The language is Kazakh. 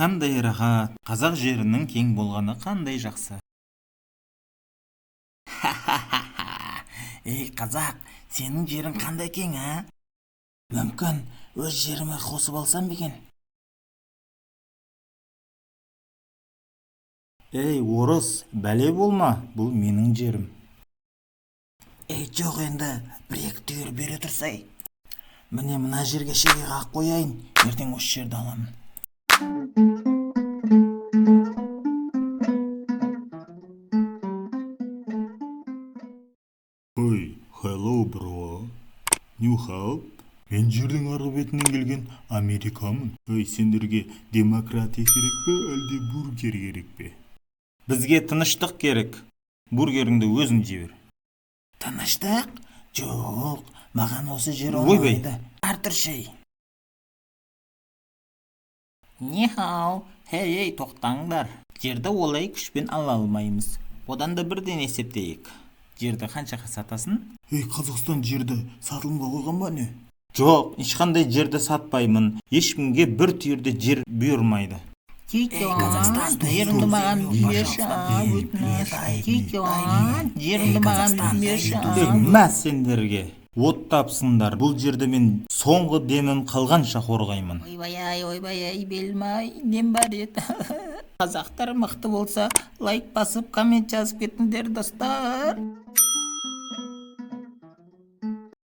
Қандай рахат, қазақ жерінің кең болғаны қандай жақсы. Ей қазақ, сенің жерің қандай кең, а? Мүмкін өз жеріме қосып алсам екен. Ей орыс, бәле болма, бұл менің жерім. Ей жоқ енді, бір-екі түйір бере тұрсай. Міне мына жерге шеге қақ қояйын, ертең осы жерді аламын. Ой, hello bro. New help? Мен жердің арғы бетінен келген Америкамын. Ой, сендерге демократия керек пе, әлде бургер керек пе? Бізге тыныштық керек. Бургеріңді өзің жей бер. Тыныштық? Жоқ, маған осы жер ұнайды. Артыр шей. Нихау, ей, тоқтаңдар. Жерді олай күшпен ала алмаймыз. Одан да бірден есептейік. Жерді қаншаға сатасың? Ей, Қазақстан жерді сатылымға қойған ба не? Жоқ, ешқандай жерді сатпаймын. Ешкімге бір түйірде жер бұйырмайды. Қазақстан, жерімді маған берші, өтініш. Жерімді маған берші. Мә сендерге. От тапсыңдар. Бұл жерді мен соңғы демім қалғанша қорғаймын. Ойбай, белмай, нем бар еді. Қазақтар мықты болса, лайк басып, коммент жазып кетіңдер, достар.